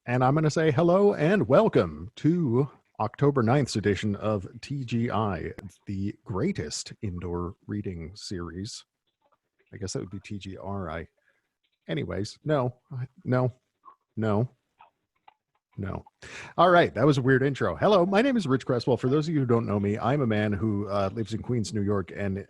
And I'm going to say hello and welcome to October 9th edition of TGI, the greatest indoor reading series. I guess that would be TGRI. Anyways, no. No. All right. That was a weird intro. Hello, my name is Rich Cresswell. For those of you who don't know me, I'm a man who lives in Queens, New York, and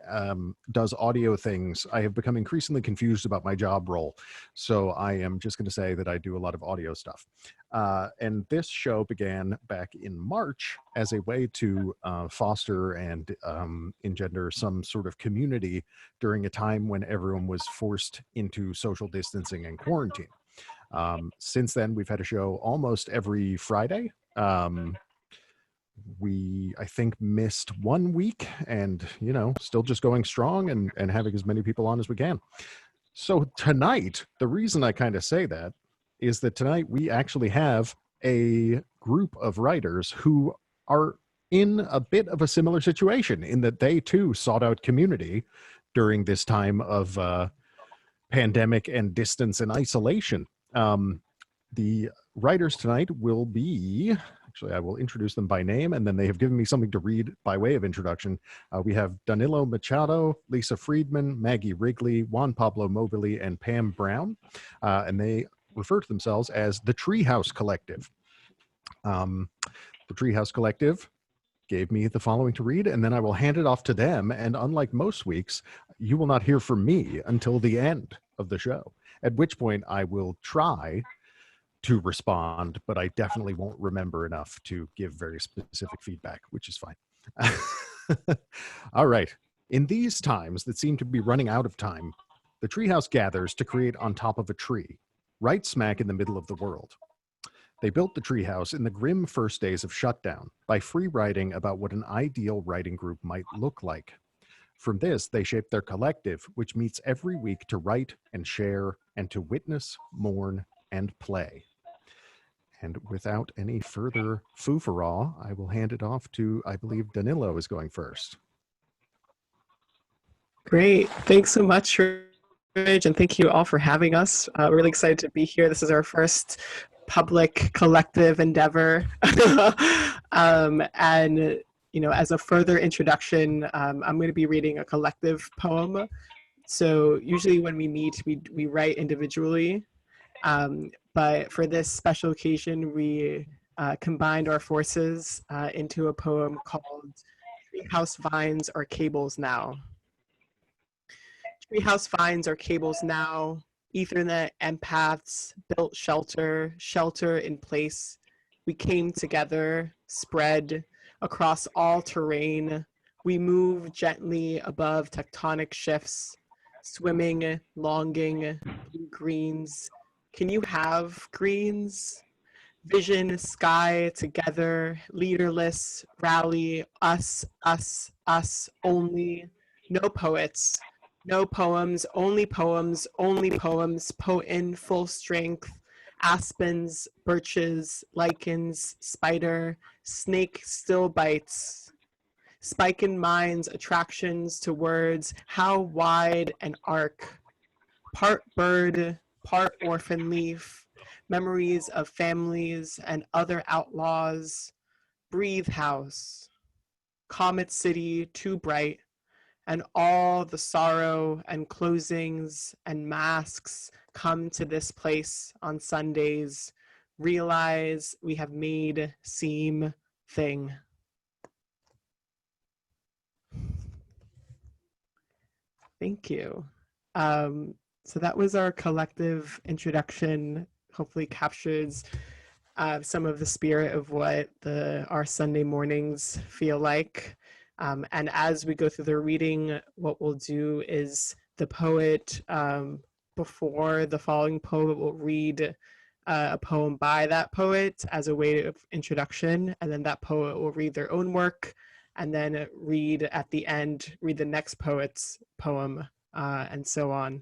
does audio things. I have become increasingly confused about my job role. So I am just going to say that I do a lot of audio stuff. And this show began back in March as a way to foster and engender some sort of community during a time when everyone was forced into social distancing and quarantine. Since then, we've had a show almost every Friday. We, I think, missed 1 week and, still just going strong and having as many people on as we can. So tonight, the reason I kind of say that is that tonight we actually have a group of writers who are in a bit of a similar situation in that they too sought out community during this time of pandemic and distance and isolation. The writers tonight will be, actually, I will introduce them by name, and then they have given me something to read by way of introduction. We have Danilo Machado, Lisa Freedman, Maggie Wrigley, Juan Mobili, and Pam Brown, and they refer to themselves as the Treehouse Collective. The Treehouse Collective gave me the following to read, and then I will hand it off to them, and unlike most weeks, you will not hear from me until the end of the show, at which point I will try to respond, but I definitely won't remember enough to give very specific feedback, which is fine. All right. In these times that seem to be running out of time, the treehouse gathers to create on top of a tree, right smack in the middle of the world. They built the treehouse in the grim first days of shutdown by free writing about what an ideal writing group might look like. From this, they shaped their collective, which meets every week to write and share and to witness, mourn, and play. And without any further foo-for-all, I will hand it off to, I believe Danilo is going first. Great. Thanks so much, Rich, and thank you all for having us. We're really excited to be here. This is our first public collective endeavor. And as a further introduction, I'm going to be reading a collective poem. So usually when we meet, we write individually. But for this special occasion, we combined our forces into a poem called Treehouse Vines Are Cables Now. Treehouse vines are cables now. Ethernet empaths built shelter in place. We came together, spread across all terrain. We move gently above tectonic shifts, swimming, longing, blue greens. Can you have greens? Vision, sky, together, leaderless, rally, us, only. No poets, no poems, only poems, potent, full strength, aspens, birches, lichens, spider, snake still bites. Spike in minds, attractions to words, how wide an arc. Part bird, part orphan leaf, memories of families and other outlaws. Breathe house, comet city too bright, and all the sorrow and closings and masks come to this place on Sundays. Realize we have made seem thing. Thank you. So that was our collective introduction. Hopefully captures some of the spirit of what our Sunday mornings feel like. And as we go through the reading, what we'll do is the poet, before the following poet, will read a poem by that poet as a way of introduction, and then that poet will read their own work, and then read at the end, read the next poet's poem, and so on.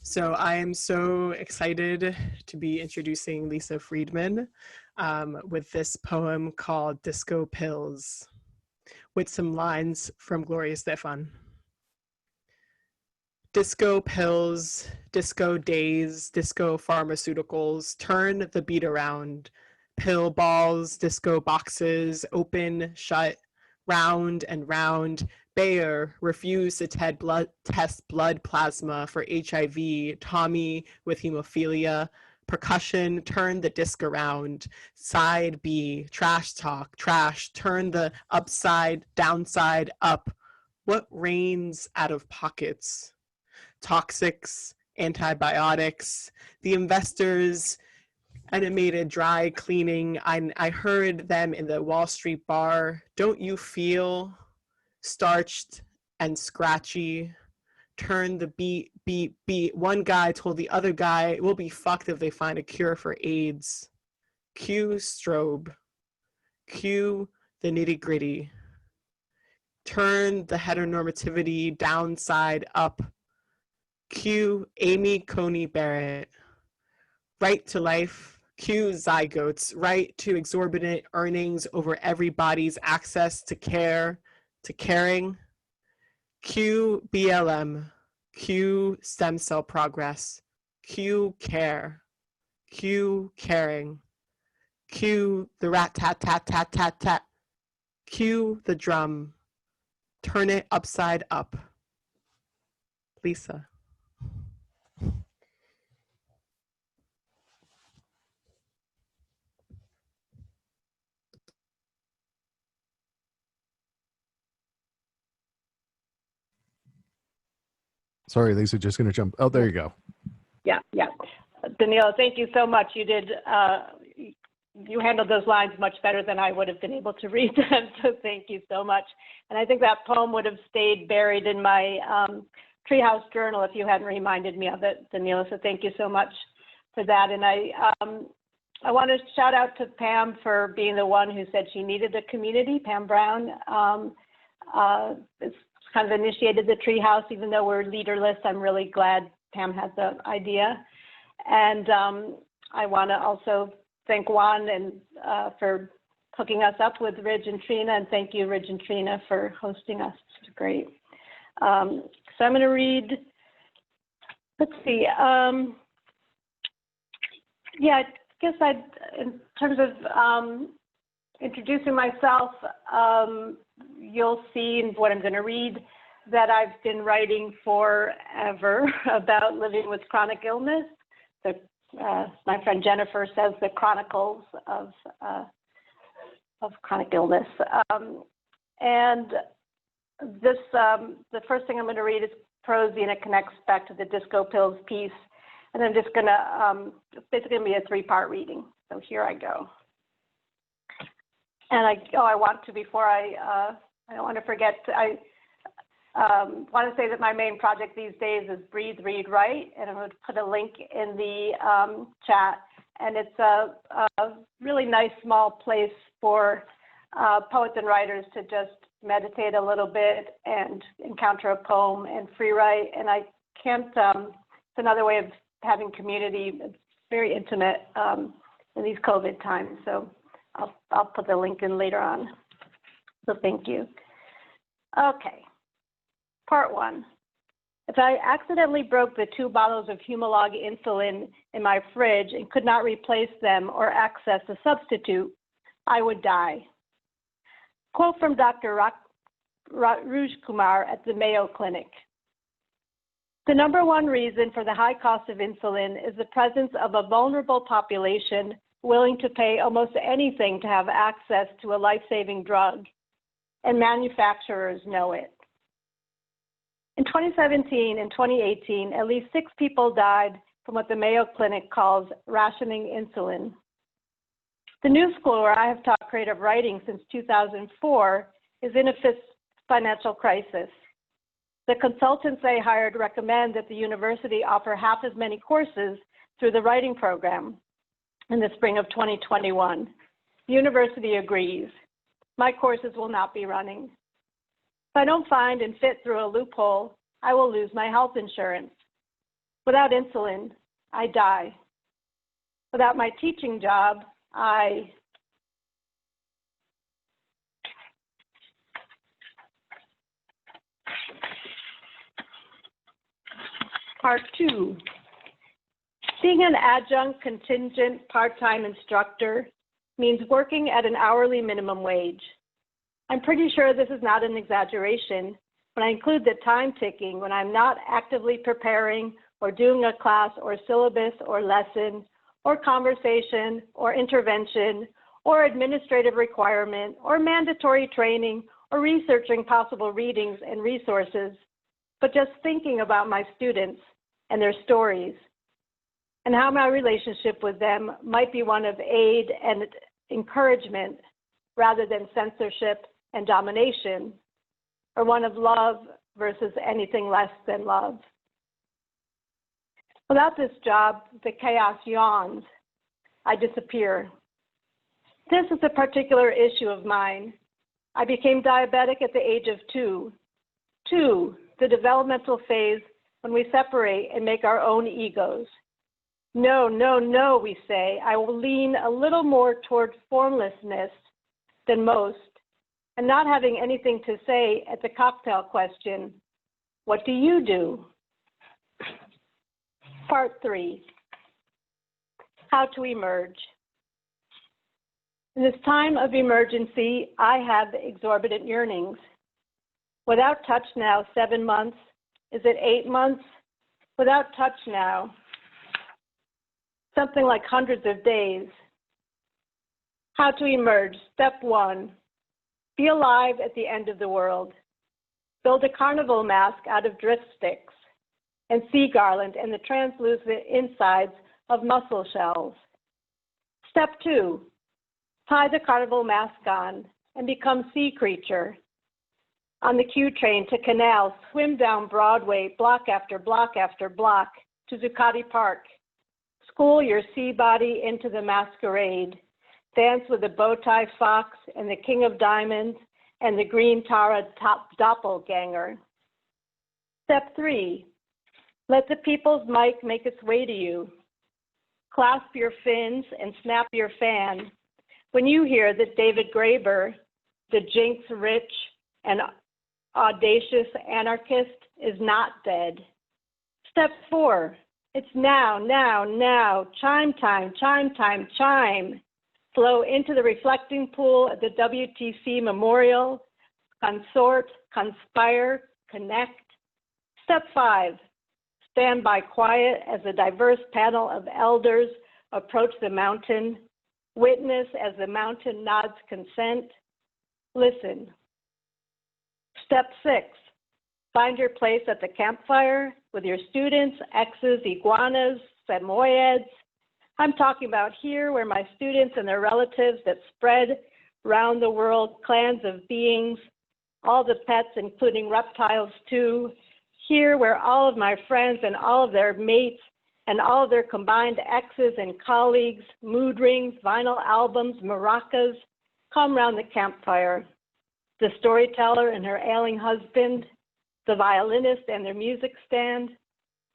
So I am so excited to be introducing Lisa Freedman with this poem called Disco Pills, with some lines from Gloria Stefan. Disco pills, disco days, disco pharmaceuticals, turn the beat around. Pill balls, disco boxes, open, shut, round and round. Bayer refused to test blood plasma for HIV. Tommy with hemophilia. Percussion, turn the disc around. Side B, trash talk, trash, turn the upside, downside, up. What rains out of pockets? Toxics, antibiotics, the investors, animated dry cleaning. I heard them in the Wall Street bar. Don't you feel starched and scratchy? Turn the beat, beat, beat. One guy told the other guy, we'll be fucked if they find a cure for AIDS. Cue strobe. Cue the nitty gritty. Turn the heteronormativity downside up. Cue Amy Coney Barrett. Right to life. Cue zygotes. Right to exorbitant earnings over everybody's access to care, to caring. Cue BLM. Cue stem cell progress. Cue care. Cue caring. Cue the rat tat tat tat tat tat. Cue the drum. Turn it upside up. Lisa. Sorry, Lisa, just going to jump. Oh, there you go. Yeah. Danilo, thank you so much. You did, you handled those lines much better than I would have been able to read them, so thank you so much. And I think that poem would have stayed buried in my Treehouse journal if you hadn't reminded me of it, Danilo, so thank you so much for that. And I want to shout out to Pam for being the one who said she needed a community, Pam Brown. It's kind of initiated the Treehouse, even though we're leaderless. I'm really glad Pam had the idea. And I want to also thank Juan and for hooking us up with Ridge and Trina, and thank you, Ridge and Trina, for hosting us. It's great. So I'm going to read, let's see. Yeah, I guess in terms of introducing myself, you'll see in what I'm going to read that I've been writing forever about living with chronic illness. My friend Jennifer says the chronicles of chronic illness. And this, the first thing I'm going to read is prose, and it connects back to the disco pills piece. And I'm just going to, it's basically going to be a three-part reading. So here I go. And I want to, before I don't want to forget, I want to say that my main project these days is Breathe, Read, Write, and I'm going to put a link in the chat. And it's a really nice small place for poets and writers to just meditate a little bit and encounter a poem and free write. And I can't, it's another way of having community. It's very intimate in these COVID times. So I'll put the link in later on. So thank you. Okay, part one. If I accidentally broke the 2 bottles of Humalog insulin in my fridge and could not replace them or access a substitute, I would die. Quote from Dr. Raj Kumar at the Mayo Clinic. The #1 reason for the high cost of insulin is the presence of a vulnerable population willing to pay almost anything to have access to a life-saving drug, and manufacturers know it. In 2017 and 2018, at least 6 people died from what the Mayo Clinic calls rationing insulin. The New School, where I have taught creative writing since 2004, is in a financial crisis. The consultants they hired recommend that the university offer half as many courses through the writing program in the spring of 2021. The university agrees. My courses will not be running. If I don't find and fit through a loophole, I will lose my health insurance. Without insulin, I die. Without my teaching job, I Part 2. Being an adjunct contingent part-time instructor means working at an hourly minimum wage. I'm pretty sure this is not an exaggeration when I include the time ticking when I'm not actively preparing or doing a class or syllabus or lesson or conversation or intervention or administrative requirement or mandatory training or researching possible readings and resources, but just thinking about my students and their stories and how my relationship with them might be one of aid and encouragement rather than censorship and domination, or one of love versus anything less than love. Without this job, the chaos yawns. I disappear. This is a particular issue of mine. I became diabetic at the age of 2. 2, the developmental phase when we separate and make our own egos. No, no, no, we say. I will lean a little more toward formlessness than most, and not having anything to say at the cocktail question, what do you do? Part 3, how to emerge. In this time of emergency, I have exorbitant yearnings. Without touch now, 7 months. Is it 8 months? Without touch now, something like hundreds of days. How to emerge. Step 1, be alive at the end of the world. Build a carnival mask out of drift sticks and sea garland and the translucent insides of mussel shells. Step 2, tie the carnival mask on and become sea creature. On the Q train to Canal, swim down Broadway, block after block after block to Zuccotti Park. School your sea body into the masquerade. Dance with the bow tie fox and the king of diamonds and the green Tara doppelganger. Step 3, let the people's mic make its way to you. Clasp your fins and snap your fan when you hear that David Graeber, the jinx rich and audacious anarchist, is not dead. Step 4, it's now, now, now, chime time, chime time, chime. Flow into the reflecting pool at the WTC Memorial, consort, conspire, connect. Step 5, stand by quiet as a diverse panel of elders approach the mountain. Witness as the mountain nods consent. Listen. Step 6, find your place at the campfire with your students, exes, iguanas, samoyeds. I'm talking about here where my students and their relatives that spread around the world, clans of beings, all the pets, including reptiles too. Here where all of my friends and all of their mates and all of their combined exes and colleagues, mood rings, vinyl albums, maracas, come round the campfire. The storyteller and her ailing husband, the violinist and their music stand,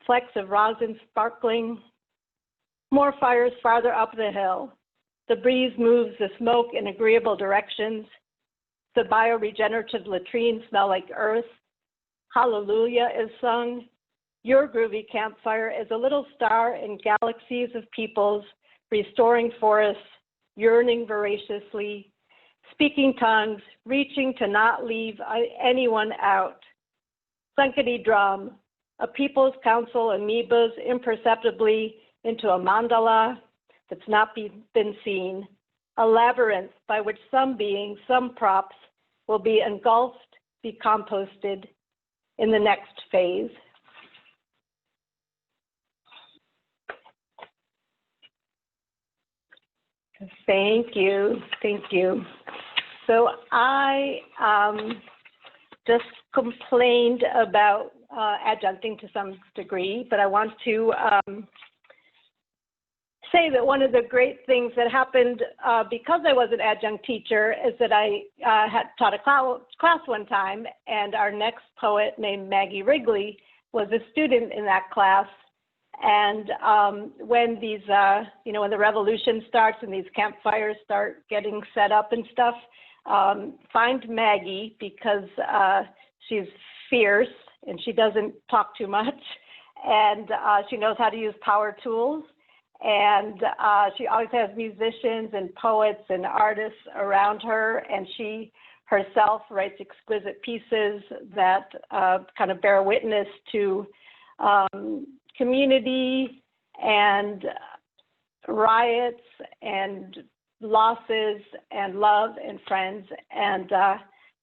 flecks of rosin sparkling. More fires farther up the hill. The breeze moves the smoke in agreeable directions. The bioregenerative latrines smell like earth. Hallelujah is sung. Your groovy campfire is a little star in galaxies of peoples, restoring forests, yearning voraciously, speaking tongues, reaching to not leave anyone out. Thunkety drum, a people's council amoebas imperceptibly into a mandala that's not been seen, a labyrinth by which some beings, some props will be engulfed, be composted in the next phase. Thank you, thank you. So I just complained about adjuncting to some degree, but I want to say that one of the great things that happened because I was an adjunct teacher is that I had taught a class one time, and our next poet named Maggie Wrigley was a student in that class. And when these, when the revolution starts and these campfires start getting set up and stuff, find Maggie because she's fierce and she doesn't talk too much. and she knows how to use power tools. And she always has musicians and poets and artists around her, and she herself writes exquisite pieces that kind of bear witness to community and riots and losses and love and friends. And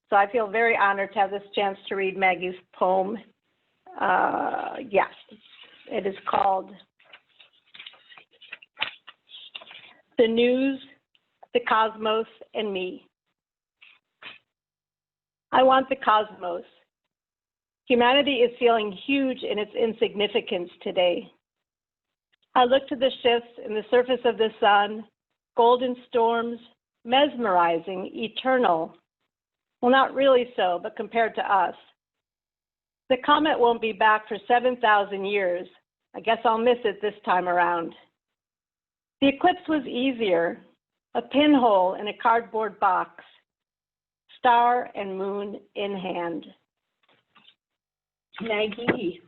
so I feel very honored to have this chance to read Maggie's poem. Yes, it is called The News, the Cosmos, and Me. I want the cosmos. Humanity is feeling huge in its insignificance today. I look to the shifts in the surface of the sun, golden storms, mesmerizing, eternal. Well, not really so, but compared to us. The comet won't be back for 7,000 years. I guess I'll miss it this time around. The eclipse was easier, a pinhole in a cardboard box, star and moon in hand. Maggie.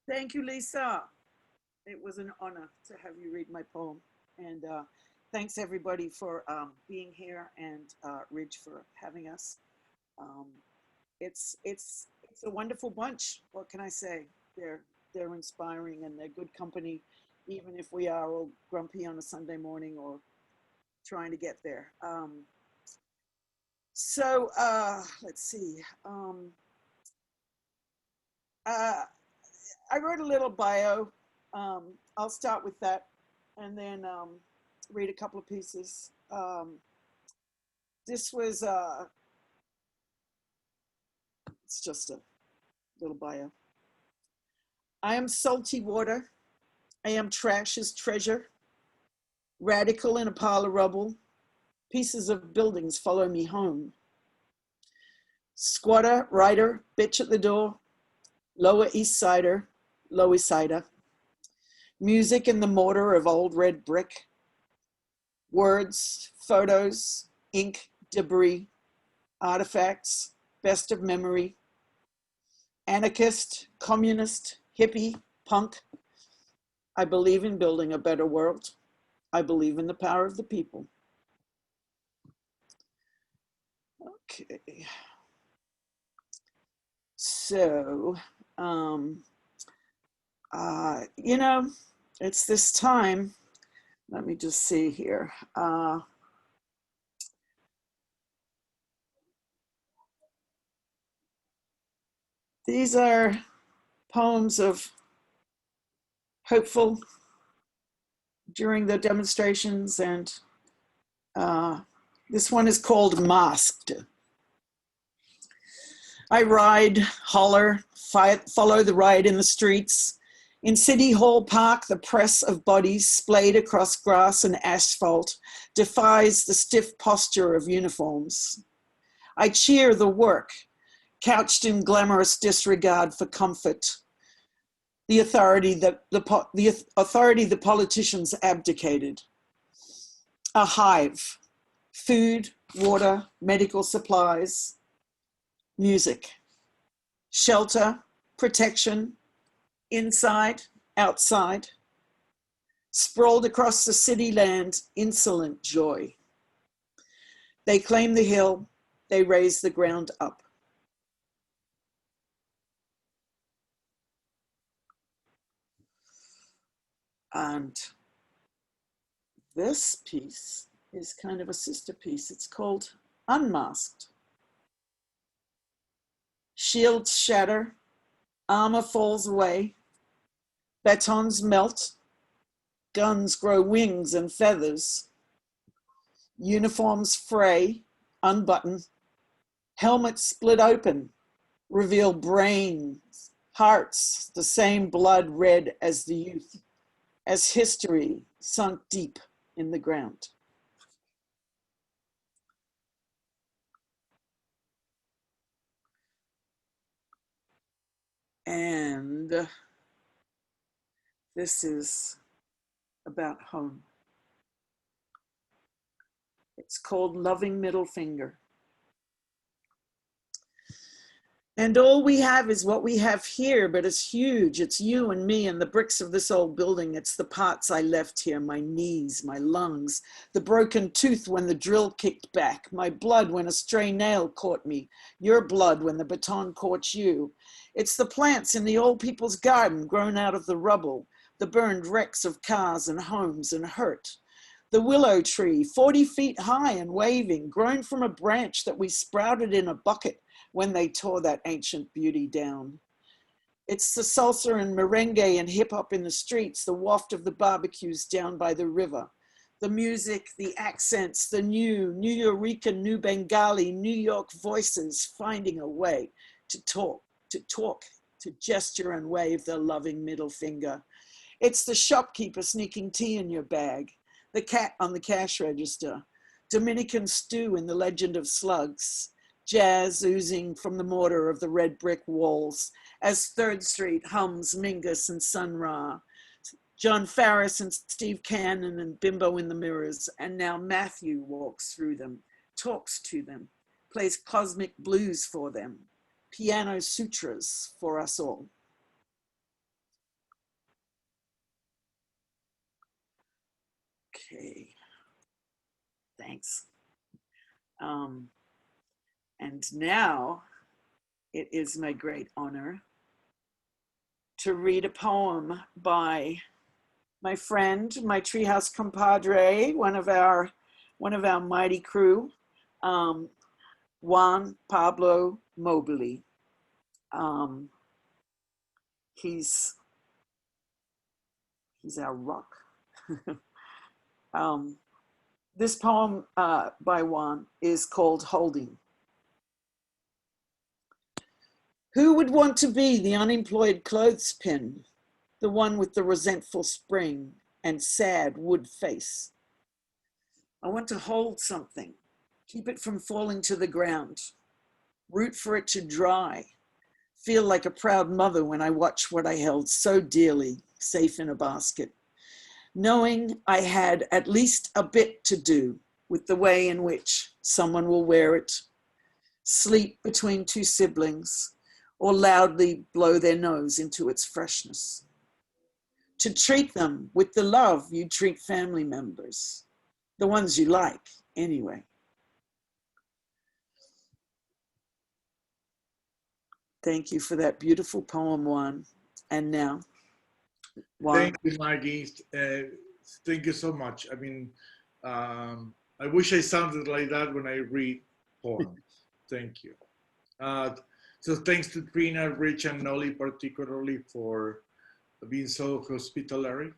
Thank you, Lisa. It was an honor to have you read my poem. And thanks everybody for being here, and Ridge for having us. It's a wonderful bunch. What can I say? They're inspiring and they're good company, even if we are all grumpy on a Sunday morning or trying to get there. Let's see. I wrote a little bio. I'll start with that and then read a couple of pieces. This was, it's just a little bio. I am salty water. I am trash as treasure. Radical in a pile of rubble. Pieces of buildings follow me home. Squatter, writer, bitch at the door. Lower East Sider, Lower Sider. Music in the mortar of old red brick. Words, photos, ink, debris, artifacts, best of memory. Anarchist, communist, hippie, punk. I believe in building a better world. I believe in the power of the people. Okay. So, you know, it's this time. Let me just see here. These are poems of hopeful during the demonstrations, and this one is called Masked. I ride, holler, follow the riot in the streets. In City Hall Park, the press of bodies splayed across grass and asphalt defies the stiff posture of uniforms. I cheer the work, couched in glamorous disregard for comfort, the authority the politicians abdicated. A hive, food, water, medical supplies, music, shelter, protection, inside, outside, sprawled across the city land, insolent joy. They claim the hill, they raise the ground up. And this piece is kind of a sister piece. It's called Unmasked. Shields shatter, armor falls away, batons melt, guns grow wings and feathers, uniforms fray, unbutton, helmets split open, reveal brains, hearts, the same blood red as the youth, as history sunk deep in the ground. And this is about home. It's called Loving Middle Finger. And all we have is what we have here, but it's huge. It's you and me and the bricks of this old building. It's the parts I left here, my knees, my lungs, the broken tooth when the drill kicked back, my blood when a stray nail caught me, your blood when the baton caught you. It's the plants in the old people's garden grown out of the rubble, the burned wrecks of cars and homes and hurt. The willow tree, 40 feet high and waving, grown from a branch that we sprouted in a bucket when they tore that ancient beauty down. It's the salsa and merengue and hip hop in the streets, the waft of the barbecues down by the river, the music, the accents, the new Eureka, new Bengali, New York voices finding a way to talk, to gesture and wave their loving middle finger. It's the shopkeeper sneaking tea in your bag, the cat on the cash register, Dominican stew in the legend of slugs, jazz oozing from the mortar of the red brick walls as 3rd Street hums Mingus and Sun Ra, John Farris and Steve Cannon and Bimbo in the mirrors, and now Matthew walks through them, talks to them, plays cosmic blues for them, piano sutras for us all. Okay, thanks. And now it is my great honor to read a poem by my friend, my Treehouse compadre, one of our mighty crew, Juan Pablo Mobili. He's our rock. This poem by Juan is called Holding. Who would want to be the unemployed clothespin, the one with the resentful spring and sad wood face? I want to hold something, keep it from falling to the ground, root for it to dry, feel like a proud mother when I watch what I held so dearly, safe in a basket, knowing I had at least a bit to do with the way in which someone will wear it, sleep between two siblings, or loudly blow their nose into its freshness. To treat them with the love you treat family members, the ones you like anyway. Thank you for that beautiful poem, Juan. And now, Juan. Thank you, Maggie. Thank you so much. I mean, I wish I sounded like that when I read poems. Thank you. So thanks to Trina, Rich, and Nolly particularly for being so hospitable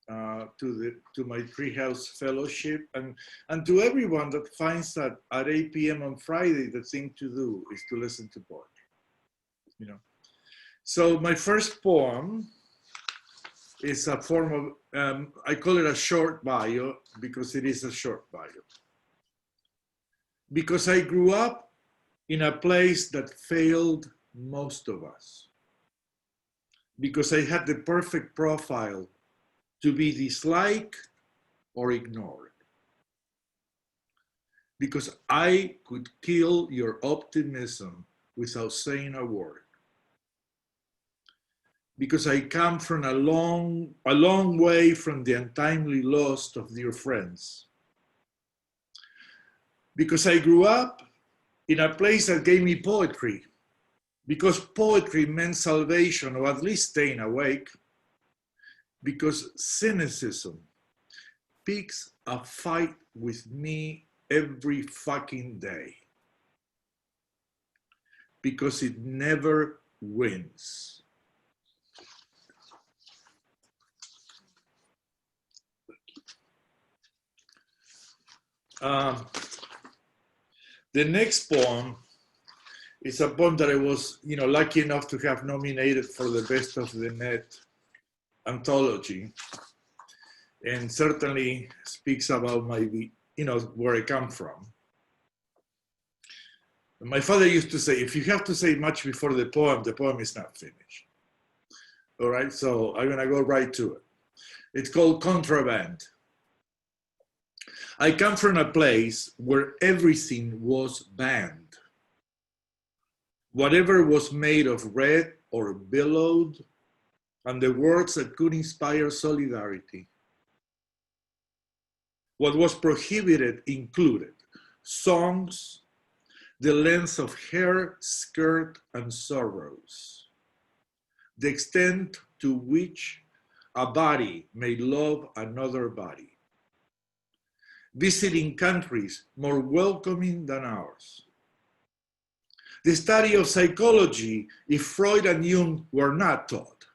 to my Treehouse Fellowship, and to everyone that finds that at 8 p.m. on Friday, the thing to do is to listen to poetry. You know. So my first poem is a form of, I call it a short bio because it is a short bio. Because I grew up in a place that failed most of us. Because I had the perfect profile to be disliked or ignored. Because I could kill your optimism without saying a word. Because I come from a long way from the untimely loss of dear friends. Because I grew up in a place that gave me poetry, because poetry meant salvation, or at least staying awake, because cynicism picks a fight with me every fucking day, because it never wins. The next poem is a poem that I was, lucky enough to have nominated for the Best of the Net anthology, and certainly speaks about my, where I come from. My father used to say, if you have to say much before the poem is not finished. All right, so I'm gonna go right to it. It's called Contraband. I come from a place where everything was banned. whatever was made of red or billowed, and the words that could inspire solidarity. What was prohibited included songs, the length of hair, skirt, and sorrows, the extent to which a body may love another body, visiting countries more welcoming than ours, the study of psychology if Freud and Jung were not taught,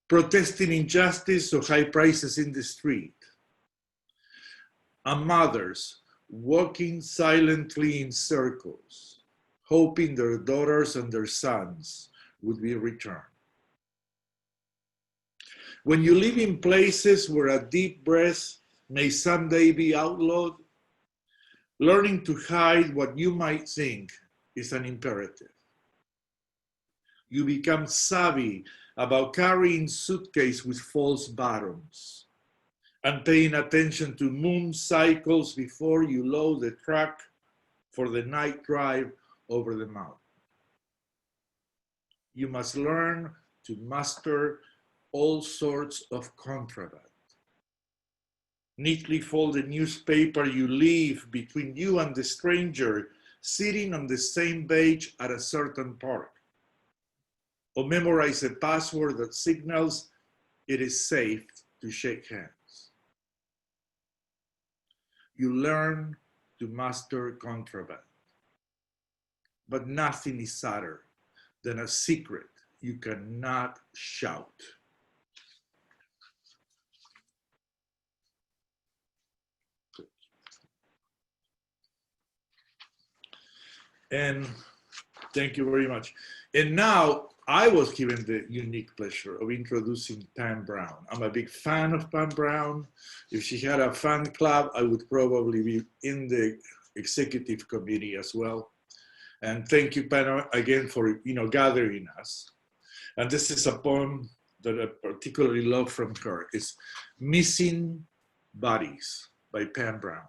protesting injustice or high prices in the street, and mothers walking silently in circles, hoping their daughters and their sons would be returned. When you live in places where a deep breath may someday be outlawed, learning to hide what you might think is an imperative. You become savvy about carrying suitcase with false bottoms and paying attention to moon cycles before you load the truck for the night drive over the mountain. You must learn to master all sorts of contraband. Neatly fold the newspaper you leave between you and the stranger sitting on the same bench at a certain park. Or memorize a password that signals it is safe to shake hands. You learn to master contraband. But nothing is sadder than a secret you cannot shout. And thank you very much. And now I was given the unique pleasure of introducing Pam Brown. I'm a big fan of Pam Brown. If she had a fan club, I would probably be in the executive committee as well. And thank you, Pam, again for gathering us. And this is a poem that I particularly love from her. It's Missing Bodies by Pam Brown.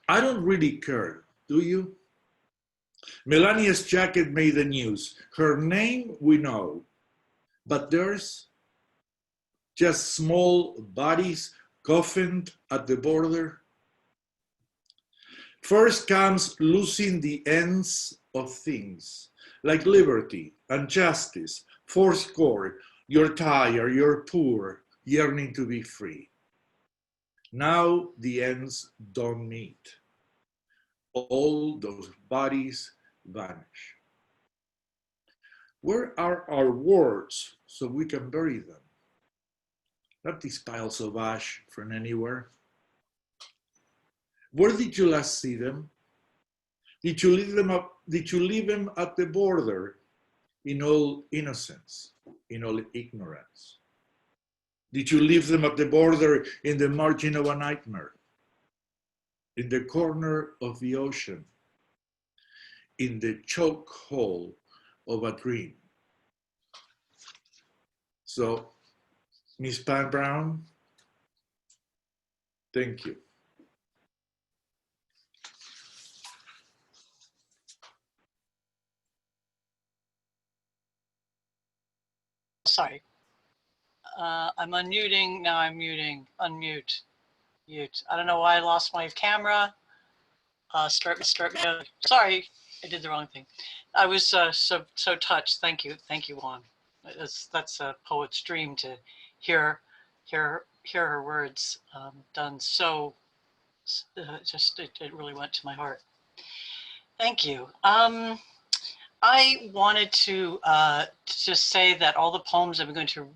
I don't really care, do you? Melania's jacket made the news. Her name we know, but there's just small bodies coffined at the border. First comes losing the ends of things, like liberty and justice, fourscore, you're tired, you're poor, yearning to be free. Now the ends don't meet. All those bodies vanish. Where are our words so we can bury them? Not these piles of ash from anywhere. Where did you last see them? Did you leave them at the border in all innocence, in all ignorance? Did you leave them at the border in the margin of a nightmare? In the corner of the ocean, in the choke hole of a dream. So, Miss Pam Brown, thank you. Sorry. I'm unmuting, now I'm muting, unmute. Mute. I don't know why I lost my camera. Start. Sorry, I did the wrong thing. I was so touched. Thank you, Juan. That's a poet's dream to hear her words done so. It really went to my heart. Thank you. I wanted to just say that all the poems I'm going to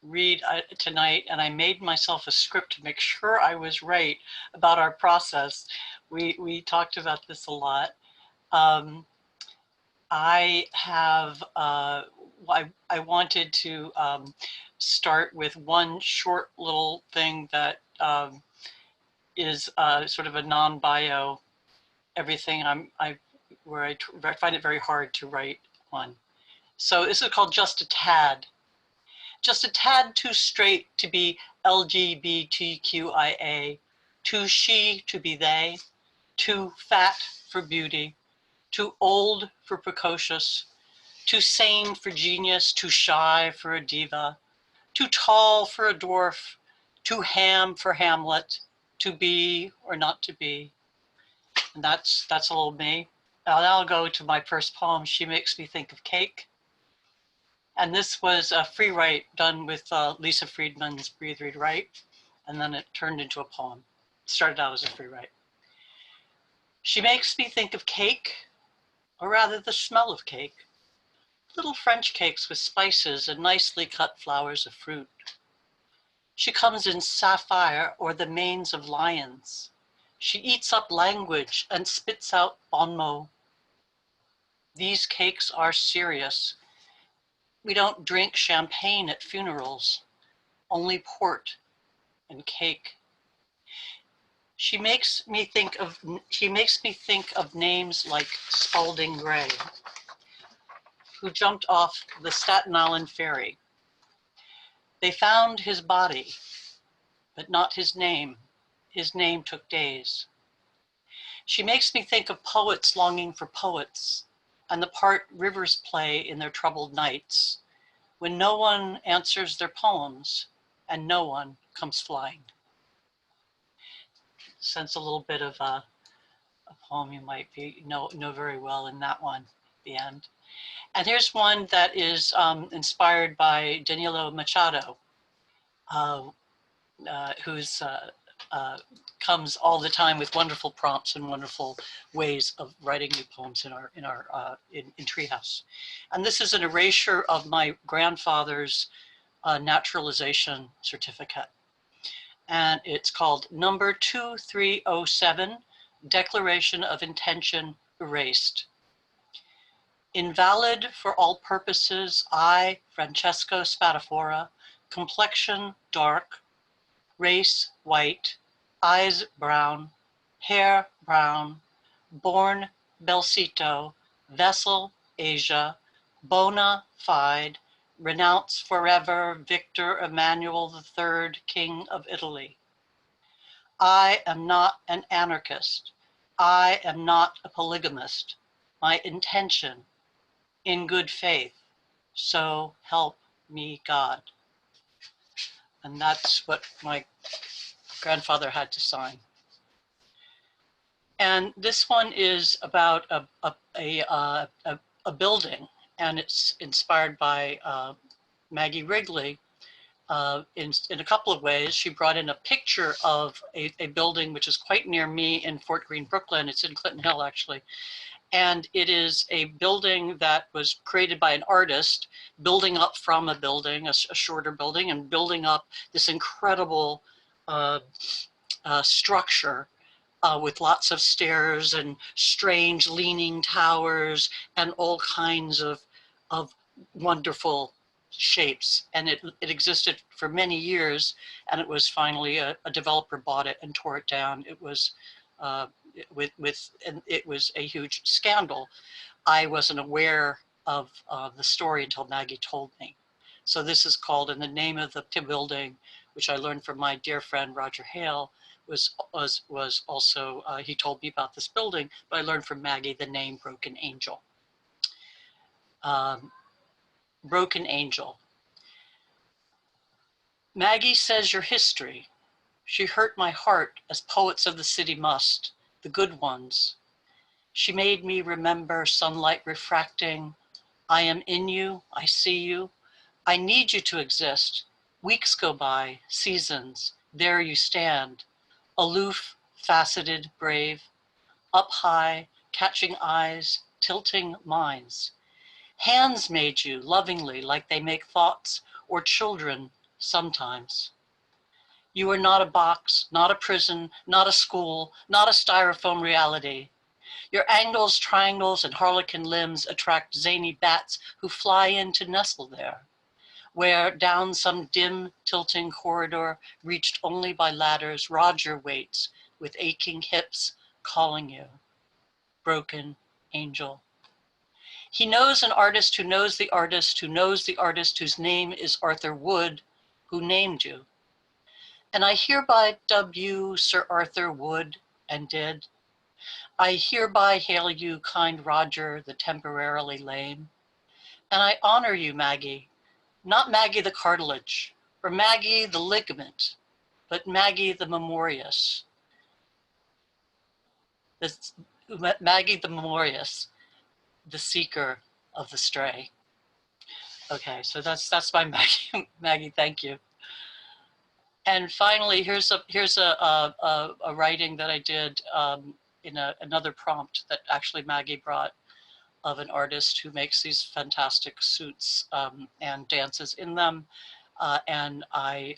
read tonight, and I made myself a script to make sure I was right about our process. We talked about this a lot. I wanted to start with one short little thing that is sort of a non-bio everything. Where I find it very hard to write one. So this is called Just a Tad. Just a tad too straight to be LGBTQIA, too she to be they, too fat for beauty, too old for precocious, too sane for genius, too shy for a diva, too tall for a dwarf, too ham for Hamlet, to be or not to be. And that's a little me. Now I'll go to my first poem, She Makes Me Think of Cake. And this was a free write done with Lisa Freedman's Breathe, Read, Write. And then it turned into a poem. It started out as a free write. She makes me think of cake, or rather the smell of cake. Little French cakes with spices and nicely cut flowers of fruit. She comes in sapphire or the manes of lions. She eats up language and spits out bon mot. These cakes are serious. We don't drink champagne at funerals, only port and cake. She makes me think of names like Spalding Gray, who jumped off the Staten Island ferry. They found his body, but not his name. His name took days. She makes me think of poets longing for poets, and the part rivers play in their troubled nights, when no one answers their poems and no one comes flying. Sense a little bit of a poem you might know very well in that one, the end. And here's one that is inspired by Danilo Machado, who's comes all the time with wonderful prompts and wonderful ways of writing new poems in Treehouse. And this is an erasure of my grandfather's naturalization certificate. And it's called number 2307, Declaration of Intention Erased. Invalid for all purposes, I, Francesco Spadafora, complexion dark, race white, eyes brown, hair brown, born Belsito, vessel Asia, bona fide, renounce forever Victor Emmanuel III, King of Italy. I am not an anarchist. I am not a polygamist. My intention, in good faith, so help me God. And that's what my grandfather had to sign. And this one is about a building, and it's inspired by Maggie Wrigley in a couple of ways. She brought in a picture of a building which is quite near me in Fort Greene, Brooklyn. It's in Clinton Hill, actually. And it is a building that was created by an artist, building up from a building, a shorter building, and building up this incredible structure with lots of stairs and strange leaning towers and all kinds of wonderful shapes. And it existed for many years, and it was finally a developer bought it and tore it down. It was and it was a huge scandal. I wasn't aware of the story until Maggie told me. So this is called, and the name of the building, which I learned from my dear friend Roger Hale, was also, he told me about this building, but I learned from Maggie the name Broken Angel. Broken Angel. Maggie says your history. She hurt my heart as poets of the city must, the good ones. She made me remember sunlight refracting. I am in you, I see you. I need you to exist. Weeks go by, seasons, there you stand. Aloof, faceted, brave. Up high, catching eyes, tilting minds. Hands made you lovingly like they make thoughts or children sometimes. You are not a box, not a prison, not a school, not a styrofoam reality. Your angles, triangles, and harlequin limbs attract zany bats who fly in to nestle there, where down some dim, tilting corridor, reached only by ladders, Roger waits with aching hips, calling you. Broken Angel. He knows an artist who knows the artist who knows the artist whose name is Arthur Wood, who named you. And I hereby dub you Sir Arthur Wood and did. I hereby hail you, kind Roger, the temporarily lame, and I honor you, Maggie, not Maggie the cartilage, or Maggie the ligament, but Maggie the memorious. Maggie the memorious, the seeker of the stray. Okay, so that's my Maggie. Maggie, thank you. And finally, here's a writing that I did in another prompt that actually Maggie brought, of an artist who makes these fantastic suits and dances in them. And I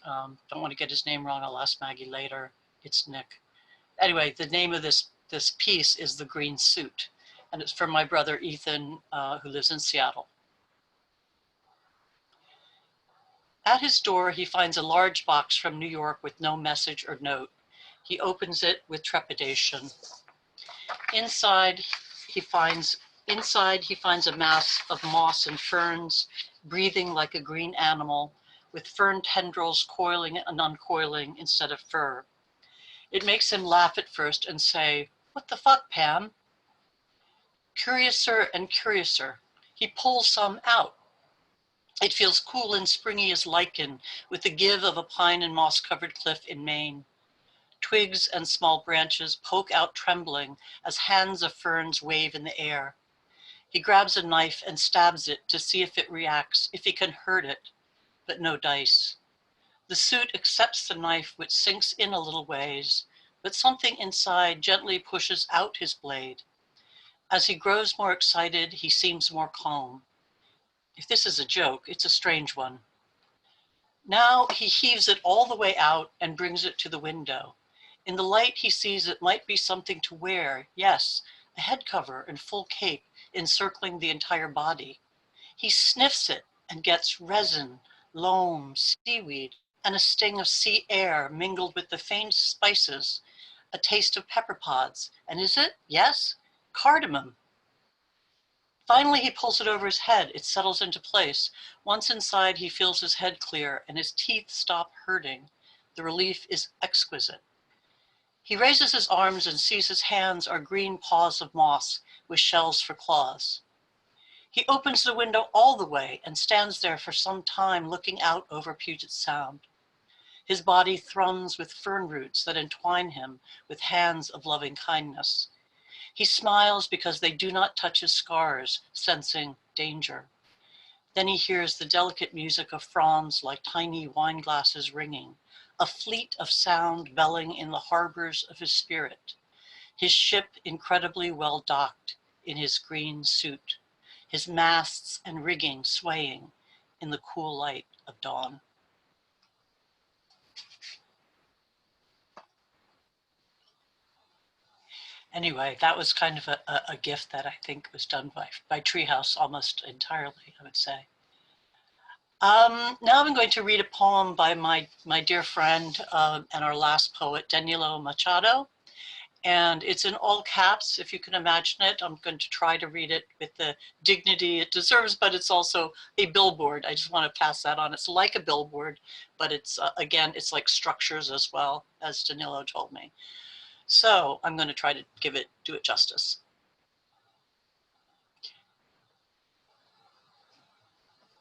don't want to get his name wrong. I'll ask Maggie later. It's Nick. Anyway, the name of this piece is The Green Suit, and it's from my brother Ethan, who lives in Seattle. At his door, he finds a large box from New York with no message or note. He opens it with trepidation. Inside, he finds a mass of moss and ferns, breathing like a green animal, with fern tendrils coiling and uncoiling instead of fur. It makes him laugh at first and say, "What the fuck, Pam?" Curiouser and curiouser, he pulls some out. It feels cool and springy as lichen, with the give of a pine and moss-covered cliff in Maine. Twigs and small branches poke out trembling as hands of ferns wave in the air. He grabs a knife and stabs it to see if it reacts, if he can hurt it, but no dice. The suit accepts the knife, which sinks in a little ways, but something inside gently pushes out his blade. As he grows more excited, he seems more calm. If this is a joke, it's a strange one. Now he heaves it all the way out and brings it to the window. In the light, he sees it might be something to wear, yes, a head cover and full cape encircling the entire body. He sniffs it and gets resin, loam, seaweed, and a sting of sea air mingled with the faint spices, a taste of pepper pods, and is it? Yes, cardamom. Finally, he pulls it over his head. It settles into place. Once inside, he feels his head clear and his teeth stop hurting. The relief is exquisite. He raises his arms and sees his hands are green paws of moss with shells for claws. He opens the window all the way and stands there for some time looking out over Puget Sound. His body thrums with fern roots that entwine him with hands of loving kindness. He smiles because they do not touch his scars, sensing danger. Then he hears the delicate music of fronds like tiny wine glasses ringing, a fleet of sound belling in the harbors of his spirit. His ship incredibly well docked in his green suit, his masts and rigging swaying in the cool light of dawn. Anyway, that was kind of a gift that I think was done by Treehouse almost entirely, I would say. Now I'm going to read a poem by my dear friend and our last poet, Danilo Machado. And it's in all caps, if you can imagine it. I'm going to try to read it with the dignity it deserves, but it's also a billboard. I just want to pass that on. It's like a billboard, but it's, again, it's like structures as well, as Danilo told me. So I'm going to try to do it justice.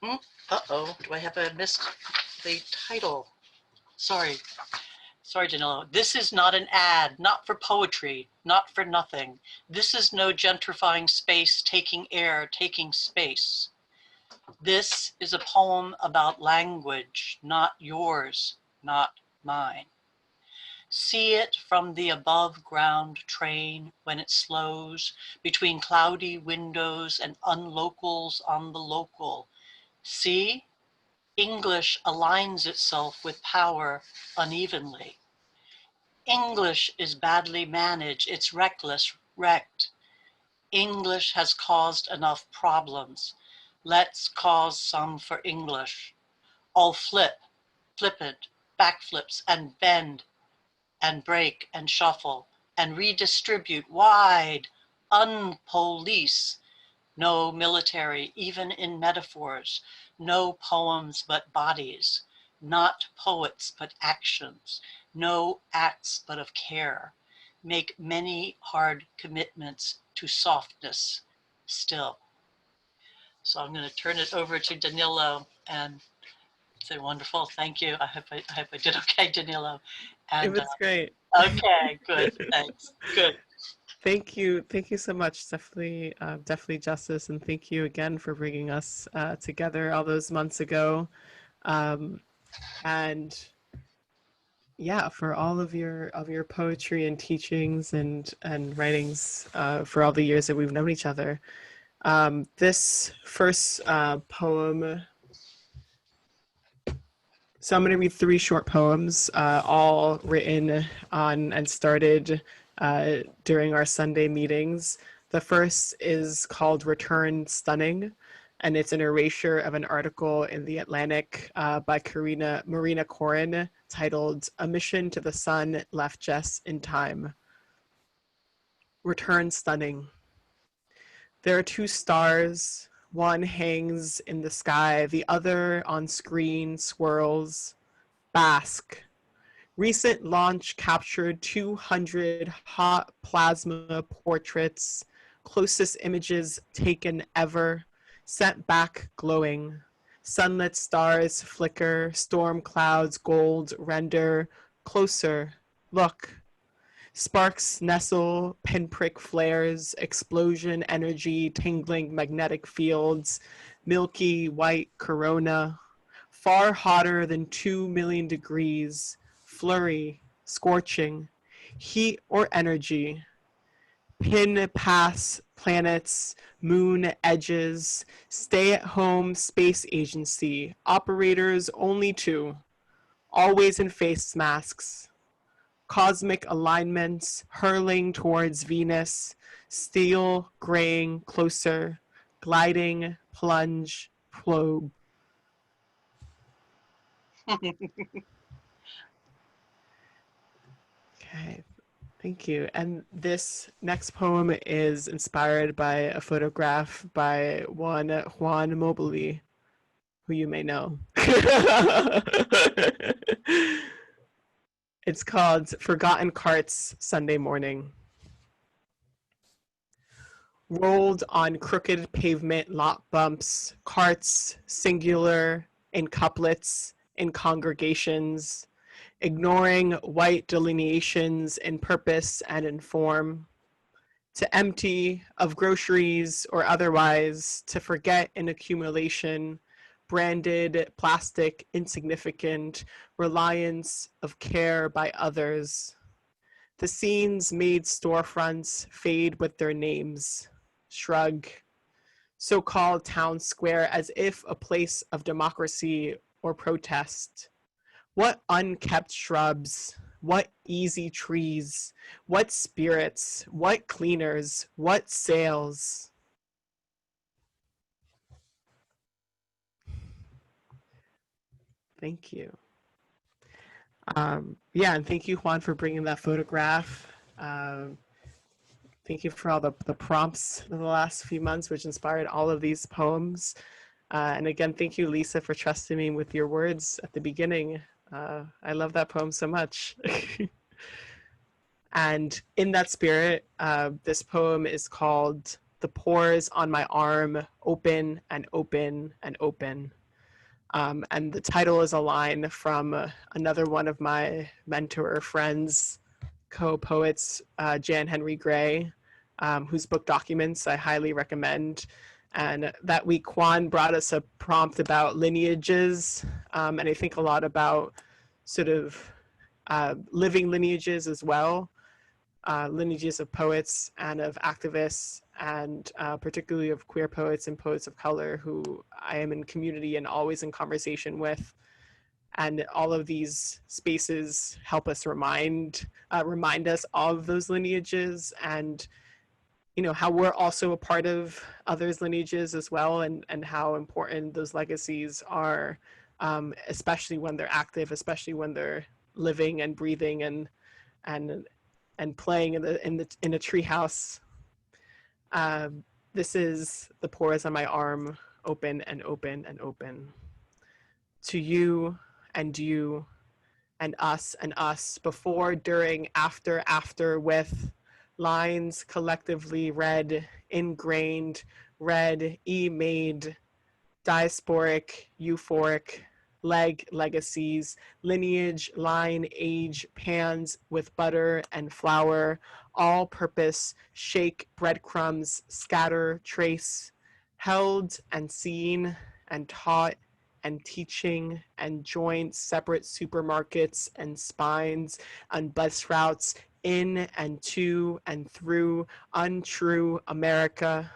Uh-oh, do I have missed the title? Sorry, Danilo. This is not an ad, not for poetry, not for nothing. This is no gentrifying space, taking air, taking space. This is a poem about language, not yours, not mine. See it from the above ground train when it slows between cloudy windows and unlocals on the local. See, English aligns itself with power unevenly. English is badly managed, it's reckless, wrecked. English has caused enough problems. Let's cause some for English. All flippant, backflips and bend and break and shuffle and redistribute wide, unpolice. No military, even in metaphors. No poems but bodies. Not poets but actions. No acts but of care. make many hard commitments to softness still. So I'm going to turn it over to Danilo and say, wonderful, thank you. I hope I did okay, Danilo. It And was great. okay, good, thanks, good. Thank you so much. Definitely justice, and thank you again for bringing us together all those months ago, and yeah, for all of your poetry and teachings and writings for all the years that we've known each other. This first poem. So I'm going to read 3 short poems, all written on and started during our Sunday meetings. The first is called Return Stunning, and it's an erasure of an article in The Atlantic by Marina Corin titled A Mission to the Sun Left Just in Time. Return Stunning. There are 2 stars. One hangs in the sky, the other on screen swirls. Bask. Recent launch captured 200 hot plasma portraits, closest images taken ever, sent back glowing. Sunlit stars flicker, storm clouds gold render, closer, look. Sparks nestle, pinprick flares, explosion energy, tingling magnetic fields, milky white corona, far hotter than 2 million degrees, flurry, scorching, heat or energy, pin pass planets, moon edges, stay at home space agency, operators only 2, always in face masks. Cosmic alignments hurling towards Venus, steel graying closer, gliding, plunge, probe. Okay, thank you. And this next poem is inspired by a photograph by one Juan Mobili, who you may know. It's called Forgotten Carts Sunday Morning. Rolled on crooked pavement lot bumps, carts singular in couplets, in congregations, ignoring white delineations in purpose and in form, to empty of groceries or otherwise, to forget in accumulation, branded, plastic, insignificant, reliance of care by others. The scenes made storefronts fade with their names, shrug, so-called town square as if a place of democracy or protest. What unkept shrubs, what easy trees, what spirits, what cleaners, what sales. Thank you. Yeah, and thank you, Juan, for bringing that photograph. Thank you for all the prompts in the last few months, which inspired all of these poems. And again, thank you, Lisa, for trusting me with your words at the beginning. I love that poem so much. And in that spirit, this poem is called The Pores on My Arm Open and Open and Open. And the title is a line from another one of my mentor friends, co-poets, Jan Henry Gray, whose book Documents I highly recommend. And that week, Juan brought us a prompt about lineages, and I think a lot about sort of living lineages as well, lineages of poets and of activists, and particularly of queer poets and poets of color who I am in community and always in conversation with. And all of these spaces help us remind us of those lineages, and how we're also a part of others' lineages as well, and how important those legacies are, especially when they're active, especially when they're living and breathing and playing in a treehouse. This is The Pores on My Arm, open and open and open. To you and you and us, before, during, after, with, lines collectively read, ingrained, read, made, diasporic, euphoric, legacies, lineage, line, age, pans with butter and flour, all purpose, shake, breadcrumbs, scatter, trace, held and seen and taught and teaching and joint separate supermarkets and spines and bus routes in and to and through untrue America.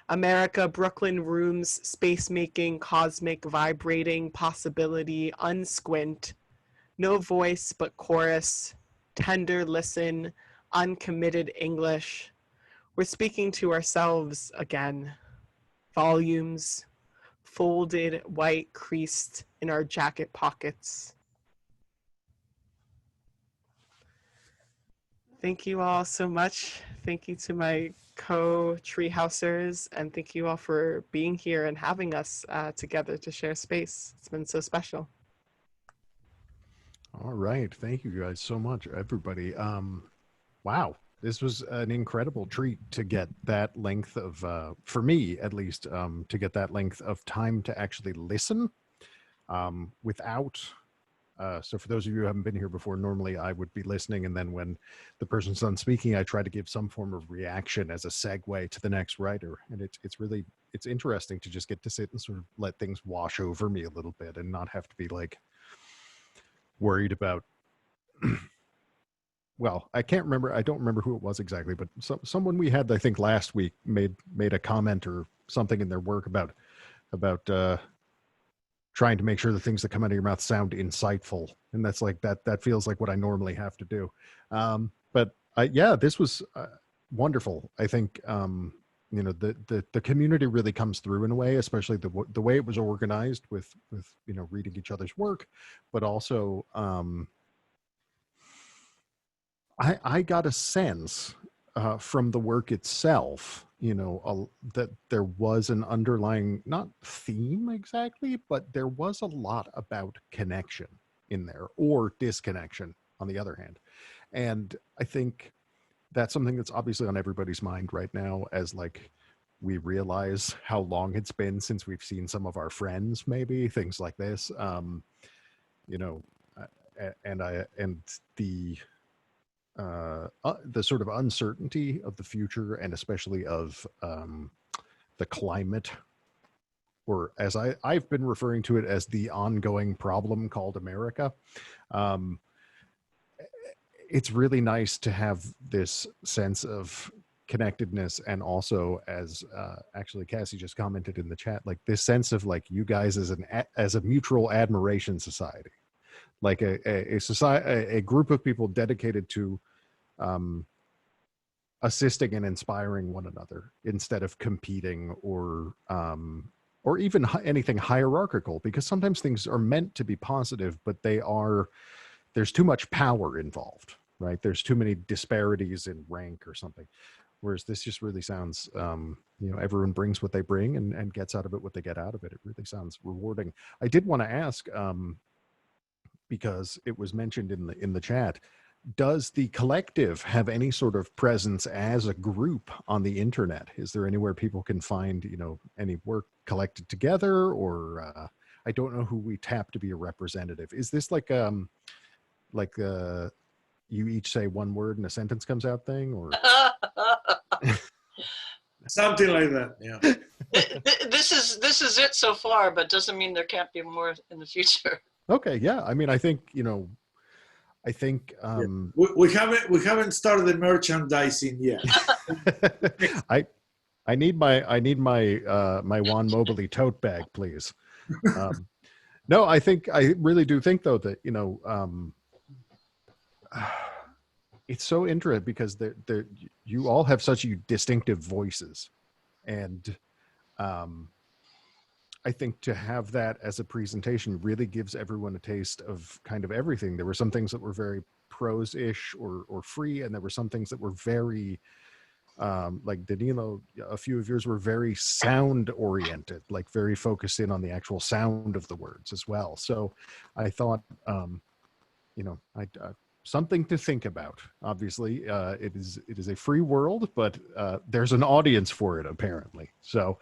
America, Brooklyn rooms, space making, cosmic, vibrating, possibility, unsquint, no voice but chorus, tender listen, uncommitted English. We're speaking to ourselves again. Volumes, folded, white, creased in our jacket pockets. Thank you all so much. Thank you to my co-treehousers, and thank you all for being here and having us together to share space. It's been so special. All right. Thank you guys so much, everybody. Wow. This was an incredible treat to get that length of, for me at least, to get that length of time to actually listen without, so for those of you who haven't been here before, normally I would be listening, and then when the person's done speaking, I try to give some form of reaction as a segue to the next writer. And it's interesting to just get to sit and sort of let things wash over me a little bit and not have to be like worried about well, I don't remember who it was exactly, but someone we had, I think last week, made a comment or something in their work about trying to make sure the things that come out of your mouth sound insightful. And that's like, that feels like what I normally have to do. But yeah, this was wonderful. I think, you know, the community really comes through in a way, especially the way it was organized with, you know, reading each other's work, but also, I got a sense from the work itself, you know, that there was an underlying, not theme exactly, but there was a lot about connection in there, or disconnection on the other hand. And I think that's something that's obviously on everybody's mind right now, as like we realize how long it's been since we've seen some of our friends, maybe things like this, you know, and the sort of uncertainty of the future, and especially of the climate, or as I've been referring to it as the ongoing problem called America. It's really nice to have this sense of connectedness, and also, as actually Cassie just commented in the chat, like this sense of like you guys as a mutual admiration society, like a society, a group of people dedicated to assisting and inspiring one another instead of competing or even anything hierarchical, because sometimes things are meant to be positive, but there's too much power involved, right? There's too many disparities in rank or something. Whereas this just really sounds, you know, everyone brings what they bring and gets out of it what they get out of it. It really sounds rewarding. I did want to ask, because it was mentioned in the chat, does the collective have any sort of presence as a group on the internet? Is there anywhere people can find, you know, any work collected together, or I don't know who we tap to be a representative. Is this like you each say one word and a sentence comes out thing, or something like that? Yeah. This is it so far, but doesn't mean there can't be more in the future. Okay, yeah. I mean, I think, you know, we haven't started the merchandising yet. I need my my Juan Mobili tote bag, please. No, I really do think though that, you know, it's so interesting because you all have such distinctive voices, and I think to have that as a presentation really gives everyone a taste of kind of everything. There were some things that were very prose-ish or free, and there were some things that were very, like Danilo, a few of yours were very sound-oriented, like very focused in on the actual sound of the words as well. So I thought something to think about. Obviously, it is a free world, but there's an audience for it apparently. So,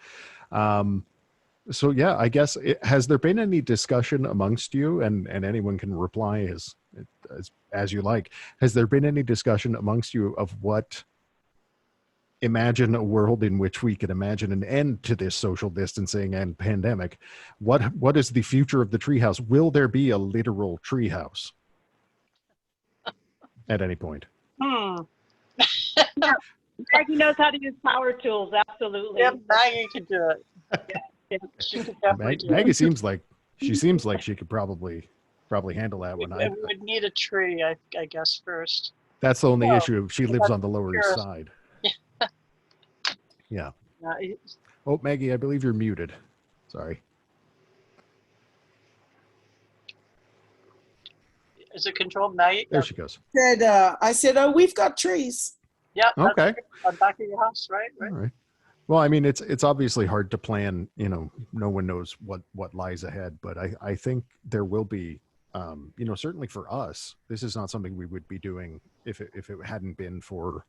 so yeah, I guess has there been any discussion amongst you, and anyone can reply as you like. Has there been any discussion amongst you of what? Imagine a world in which we can imagine an end to this social distancing and pandemic. What is the future of the treehouse? Will there be a literal treehouse at any point? Maggie knows how to use power tools. Absolutely. Yep, Maggie can do it. Yeah, she could definitely do Maggie it. seems like she could probably handle that one. We would need a tree, I guess, first. That's the only Well, issue. She lives on the Lower East sure. Side. Yeah. It- Oh, Maggie, I believe you're muted. Sorry. Is it controlled, Maggie? There she goes. I said, oh, we've got trees. Yeah. that's Okay. right. On back of your house, right? All right. Well, I mean, it's obviously hard to plan. No one knows what lies ahead. But I think there will be. Certainly for us, this is not something we would be doing if it hadn't been for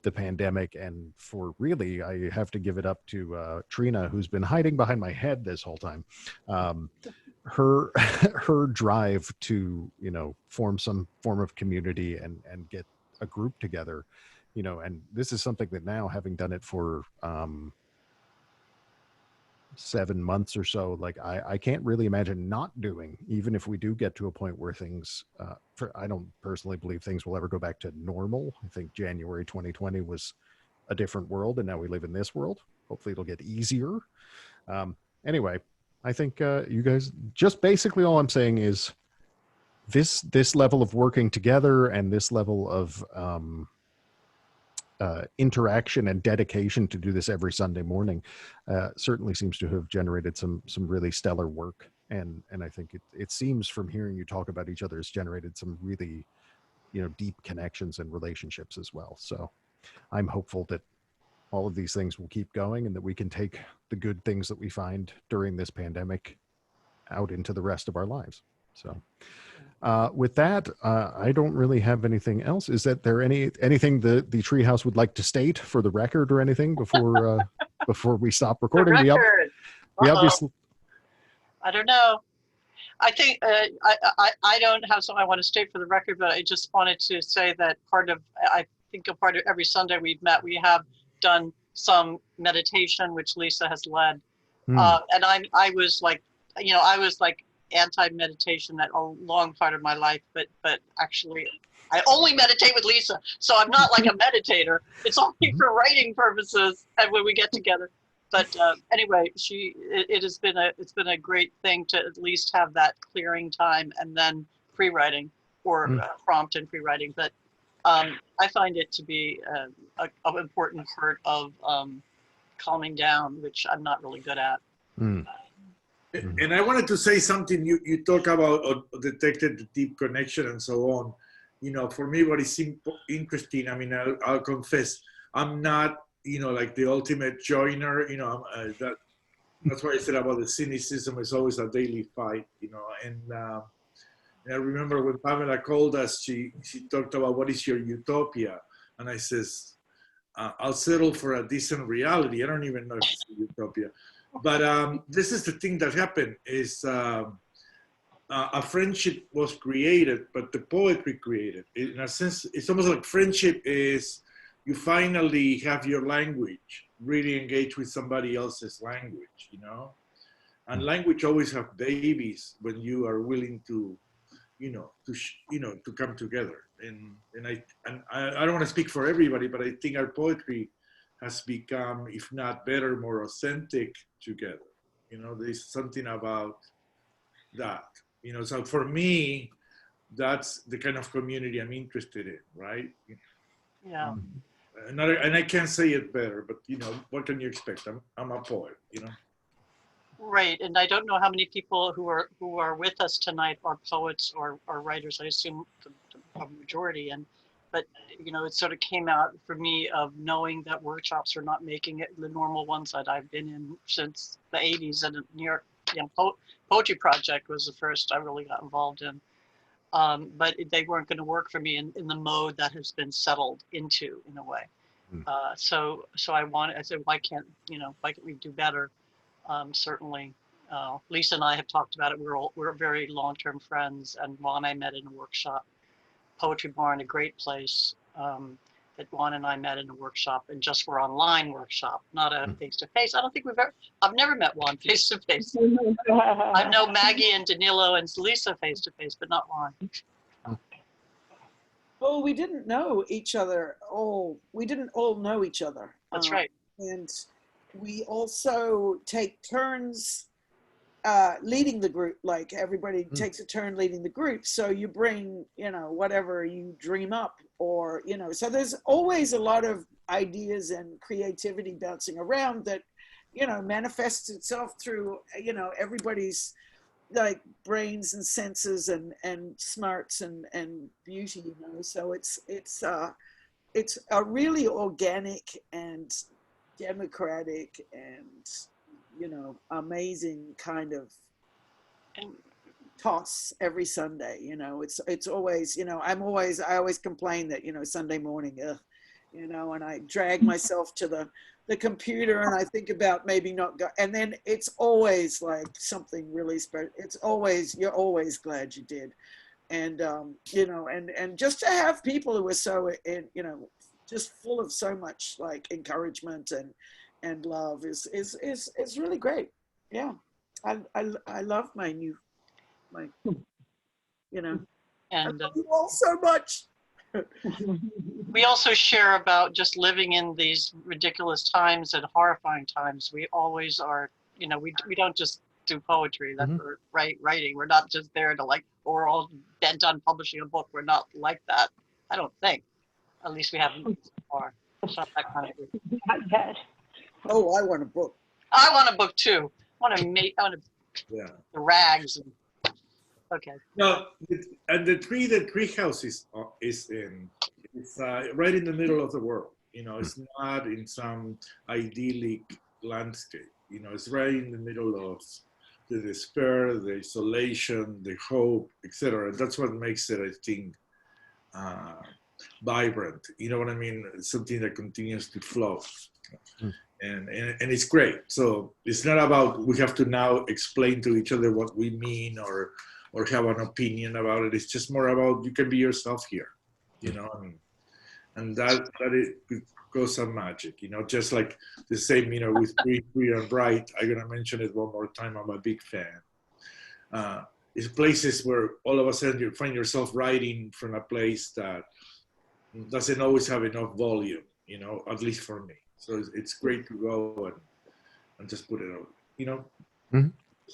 the pandemic, and for really, I have to give it up to Trina, who's been hiding behind my head this whole time. Her drive to form some form of community and get a group together, and this is something that now, having done it for 7 months or so, like I can't really imagine not doing, even if we do get to a point where things I don't personally believe things will ever go back to normal. I think January 2020 was a different world, and now we live in this world. Hopefully it'll get easier. Anyway, I think you guys, just basically all I'm saying is this level of working together and this level of interaction and dedication to do this every Sunday morning certainly seems to have generated some really stellar work, and I think it seems from hearing you talk about each other, it's generated some really deep connections and relationships as well. So I'm hopeful that all of these things will keep going and that we can take the good things that we find during this pandemic out into the rest of our lives. So with that, I don't really have anything else. Is that there anything the Treehouse would like to state for the record or anything before before we stop recording? The We record. obviously. I don't know. I think I don't have something I want to state for the record, but I just wanted to say that I think a part of every Sunday we've met, we have done some meditation, which Lisa has led. And I was like, anti-meditation that a long part of my life, but actually I only meditate with Lisa, so I'm not like a meditator. It's only for writing purposes and when we get together. But anyway, it's been a great thing to at least have that clearing time and then pre-writing or prompt and pre-writing. But I find it to be an important part of calming down, which I'm not really good at. And I wanted to say something. You talk about detected the deep connection and so on. For me, what is interesting, I mean, I'll confess, I'm not, like the ultimate joiner. That's why I said about the cynicism is always a daily fight. And I remember when Pamela called us, she talked about what is your utopia, and I says, I'll settle for a decent reality. I don't even know if it's a utopia. But this is the thing that happened is a friendship was created, but the poetry created. In a sense, it's almost like friendship is you finally have your language, really engage with somebody else's language, And language always have babies when you are willing to, to come together. And I don't want to speak for everybody, but I think our poetry has become, if not better, more authentic together. There's something about that. So for me, that's the kind of community I'm interested in, right? Yeah. And I can't say it better, but what can you expect? I'm a poet, Right, and I don't know how many people who are with us tonight are poets or writers. I assume the majority, but it sort of came out for me of knowing that workshops are not making it the normal ones that I've been in since the 80s, and New York Poetry Project was the first I really got involved in. but they weren't going to work for me in the mode that has been settled into in a way. So I said, why can't we do better? Certainly, Lisa and I have talked about it. We're very long-term friends, and Juan I met in a workshop. Poetry Barn, a great place that Juan and I met in a workshop, and just for online workshop, not a face-to-face. I don't think I've never met Juan face-to-face. I know Maggie and Danilo and Lisa face-to-face, but not Juan. Oh, we didn't know each other. We didn't all know each other. That's right. And we also take turns leading the group. Like everybody takes a turn leading the group. So you bring, whatever you dream up, or, so there's always a lot of ideas and creativity bouncing around that, manifests itself through, everybody's like brains and senses and smarts and beauty, so it's a really organic and democratic and amazing kind of toss every Sunday. It's always, I always complain that Sunday morning, and I drag myself to the computer and I think about maybe not go, and then it's always like something really special. You're always glad you did. And, and just to have people who are so, just full of so much like encouragement and love is really great. Yeah. I love and I love you all so much. We also share about just living in these ridiculous times and horrifying times. We always are, we don't just do poetry, that we're writing. We're not just there to we're all bent on publishing a book. We're not like that. I don't think. At least we haven't so far. It's not that kind of group. Not bad. Oh, I want a book. I want a book too. I want the rags. Okay. No, and the treehouse is in. It's right in the middle of the world. It's not in some idyllic landscape. It's right in the middle of the despair, the isolation, the hope, etc. That's what makes it, I think, vibrant. You know what I mean? It's something that continues to flow. And it's great. So it's not about we have to now explain to each other what we mean or have an opinion about it. It's just more about you can be yourself here, and that it goes some magic, just like the same, with Free and Bright. I'm gonna mention it one more time. I'm a big fan. It's places where all of a sudden you find yourself writing from a place that doesn't always have enough volume, at least for me. So it's great to go and just put it out,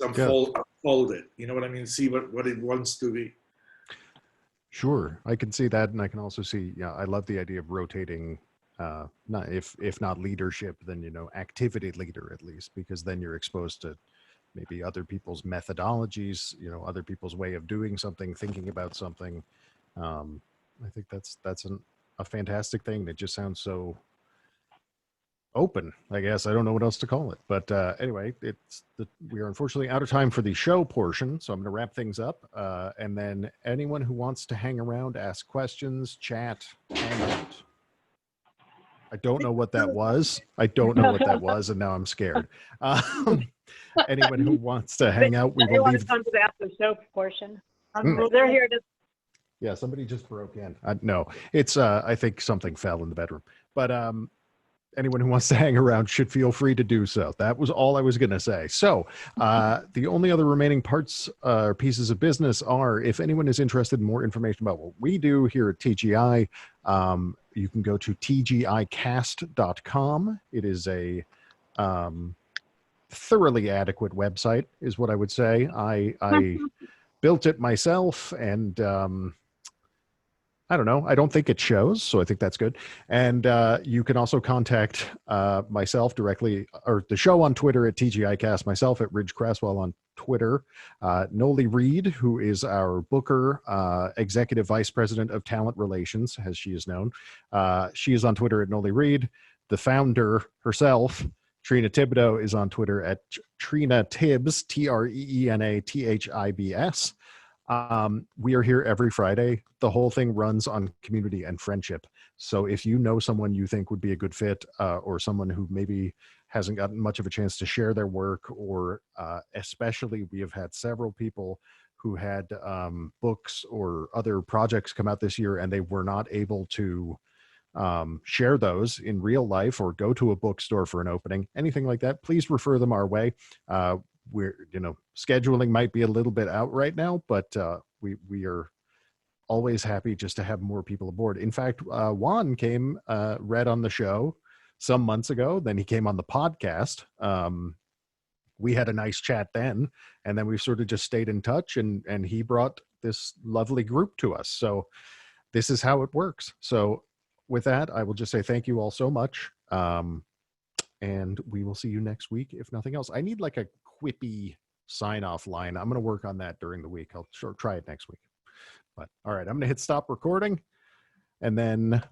unfold it. You know what I mean? See what it wants to be. Sure, I can see that, and I can also see. Yeah, I love the idea of rotating. Not if not leadership, then activity leader at least, because then you're exposed to maybe other people's methodologies, other people's way of doing something, thinking about something. I think that's a fantastic thing. That just sounds so open, I guess. I don't know what else to call it, but anyway, we are unfortunately out of time for the show portion, so I'm going to wrap things up, and then anyone who wants to hang around, ask questions, chat, hang out. I don't know what that was. And now I'm scared. Anyone who wants to hang out, we will leave. Come to the after show portion. They're here to. Yeah, somebody just broke in. No, it's I think something fell in the bedroom, but anyone who wants to hang around should feel free to do so. That was all I was going to say. So the only other remaining parts or pieces of business are, if anyone is interested in more information about what we do here at TGI, you can go to tgicast.com. It is a thoroughly adequate website, is what I would say. I built it myself, and I don't know. I don't think it shows, so I think that's good. And you can also contact myself directly, or the show on Twitter at TGIcast, myself at Ridge Cresswell on Twitter, Noli Reed, who is our booker, executive vice president of talent relations, as she is known. She is on Twitter at Noli Reed. The founder herself, Trina Thibodeau, is on Twitter at Trina Tibbs, TreenaThibs. We are here every Friday. The whole thing runs on community and friendship. So if you know someone you think would be a good fit, or someone who maybe hasn't gotten much of a chance to share their work, or especially we have had several people who had books or other projects come out this year and they were not able to share those in real life or go to a bookstore for an opening, anything like that, please refer them our way. We're, scheduling might be a little bit out right now, but we are always happy just to have more people aboard. In fact, Juan came, read on the show some months ago, then he came on the podcast. We had a nice chat then, and then we sort of just stayed in touch, and he brought this lovely group to us. So this is how it works. So with that, I will just say thank you all so much. And we will see you next week, if nothing else. I need like a quippy sign-off line. I'm going to work on that during the week. I'll try it next week. But all right, I'm going to hit stop recording, and then